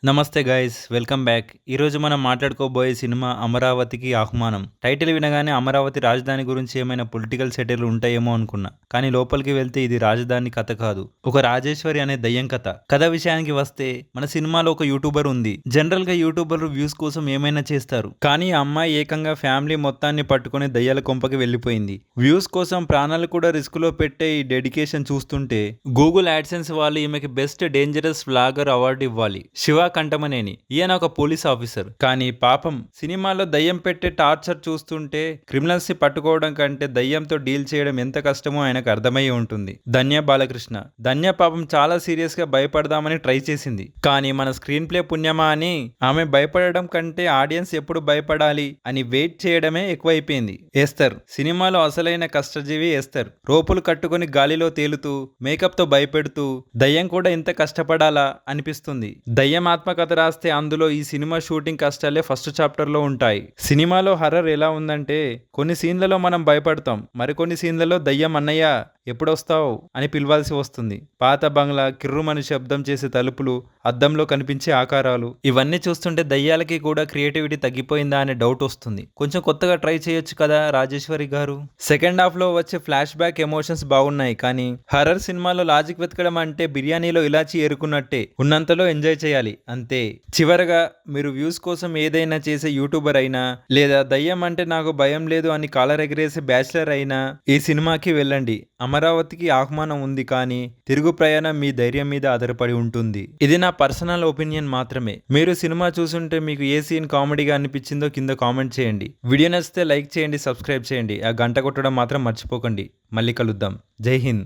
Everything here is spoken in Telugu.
నమస్తే గైస్, వెల్కమ్ బ్యాక్. ఈరోజు మనం మాట్లాడుకోబోయే సినిమా అమరావతికి ఆహ్వానం. టైటిల్ వినగానే అమరావతి రాజధాని గురించి ఏమైనా పొలిటికల్ సెటిల్ ఉంటాయేమో అనుకున్నా, కానీ లోపలికి వెళ్తే ఇది రాజధాని కథ కాదు, ఒక రాజేశ్వరి అనే దయ్యం కథ. కథ విషయానికి వస్తే మన సినిమాలో ఒక యూట్యూబర్ ఉంది. జనరల్ గా యూట్యూబర్లు వ్యూస్ కోసం ఏమైనా చేస్తారు, కానీ ఆ అమ్మాయి ఏకంగా ఫ్యామిలీ మొత్తాన్ని పట్టుకుని దయ్యాల కొంపకి వెళ్ళిపోయింది. వ్యూస్ కోసం ప్రాణాలు కూడా రిస్క్ లో పెట్టే ఈ డెడికేషన్ చూస్తుంటే గూగుల్ యాడ్సెన్స్ వాళ్ళు ఈమెకి బెస్ట్ డేంజరస్ వ్లాగర్ అవార్డు ఇవ్వాలి. శివ కంటమనేని ఈయన ఒక పోలీస్ ఆఫీసర్, కానీ పాపం సినిమాలో దయ్యం పెట్టే టార్చర్ చూస్తుంటే క్రిమినల్స్ ని పట్టుకోవడం కంటే దయ్యంతో డీల్ చేయడం ఎంత కష్టమో ఆయనకు అర్థమయ్యి ఉంటుంది. ధన్య బాలకృష్ణ. ధన్య పాపం చాలా సీరియస్ గా భయపడదామని ట్రై చేసింది, కానీ మన స్క్రీన్ ప్లే పుణ్యమా అని ఆమె భయపడడం కంటే ఆడియన్స్ ఎప్పుడు భయపడాలి అని వెయిట్ చేయడమే ఎక్కువైపోయింది. ఎస్తర్ సినిమాలో అసలైన కష్టజీవి ఎస్తర్. రోపులు కట్టుకుని గాలిలో తేలుతూ మేకప్ తో భయపెడుతూ దయ్యం కూడా ఇంత కష్టపడాలా అనిపిస్తుంది. దయ్యం ఆత్మకథ రాస్తే అందులో ఈ సినిమా షూటింగ్ కష్టాలే ఫస్ట్ చాప్టర్ లో ఉంటాయి. సినిమాలో హర్రర్ ఎలా ఉందంటే కొన్ని సీన్లలో మనం భయపడతాం, మరికొన్ని సీన్లలో దయ్యం అన్నయ్య ఎప్పుడొస్తావు అని పిలవాల్సి వస్తుంది. పాత బంగ్లా, కిర్రుమని శబ్దం చేసే తలుపులు, అద్దంలో కనిపించే ఆకారాలు, ఇవన్నీ చూస్తుంటే దయ్యాలకి కూడా క్రియేటివిటీ తగ్గిపోయిందా అనే డౌట్ వస్తుంది. కొంచెం కొత్తగా ట్రై చేయొచ్చు కదా రాజేశ్వరి గారు. సెకండ్ హాఫ్ లో వచ్చే ఫ్లాష్ బ్యాక్ ఎమోషన్స్ బాగున్నాయి, కానీ హర్రర్ సినిమాలో లాజిక్ వెతకడం అంటే బిర్యానీలో ఇలాచి ఏరుకున్నట్టే, ఉన్నంతలో ఎంజాయ్ చేయాలి అంతే. చివరగా మీరు వ్యూస్ కోసం ఏదైనా చేసే యూట్యూబర్ అయినా, లేదా దయ్యం అంటే నాకు భయం లేదు అని కాలర్ ఎగరేసే బ్యాచిలర్ అయినా ఈ సినిమాకి వెళ్ళండి. అమరావతికి ఆహ్వానం ఉంది, కానీ తిరుగు ప్రయాణం మీ ధైర్యం మీద ఆధారపడి ఉంటుంది. ఇది నా పర్సనల్ ఒపీనియన్ మాత్రమే. మీరు సినిమా చూసుంటే మీకు ఏ సీన్ కామెడీగా అనిపించిందో కింద కామెంట్ చేయండి. వీడియో నచ్చితే లైక్ చేయండి, సబ్స్క్రైబ్ చేయండి, ఆ గంట కొట్టడం మాత్రం మర్చిపోకండి. మళ్ళీ కలుద్దాం. జై హింద్.